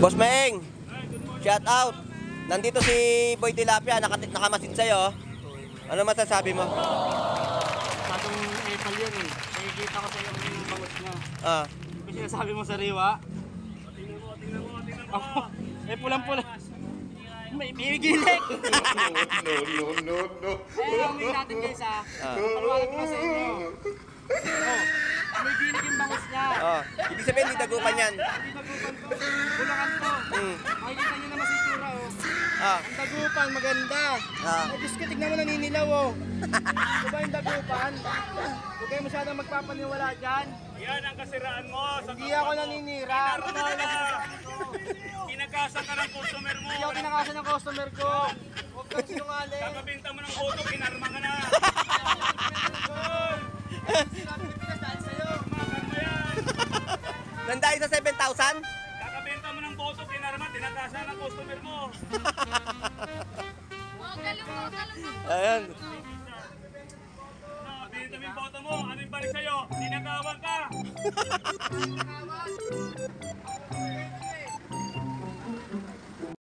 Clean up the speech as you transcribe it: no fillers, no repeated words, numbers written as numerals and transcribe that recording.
Boss Maeng, shout out. Nandito si Boy Tilapia, nakamasid sa'yo. Ano masasabi mo? Masyadong epal yan eh. Nakikita ko sa'yo yung bangus niya. Kasi sinasabi mo sa riwa. Tingnan mo. Eh pulang-pula. May gilik! No. Eh, amoy natin guys ha. Paliwanag ko na sa inyo. May gilik yung bangus niya. Ibig sabihin, hindi dagupan yan. Hindi dagupan to. Bulakan to. Makikita nyo naman sa itsura oh. Ang dagupan, maganda. Ay, Diyos ko, tignan mo naninilaw oh. Diba yung dagupan? Huwag kayo masyadong magpapaniwala dyan. Yan ang kasiraan mo. Hindi ako naninira. Kinakasan ka ng customer mo. Hindi ako kinakasan ng customer ko. Huwag kang sinungaling. Kakabinta mo ng botok, inarma ka na. Sinabi ko Pinas dahil sa'yo. Makan mo yan. Nandahil sa 7,000? Kakabinta mo ng botok, inarma, tinakasan ng customer mo. Ayan. Binita mo yung boto mo. Ano yung balik sa'yo? Ninagawan ka.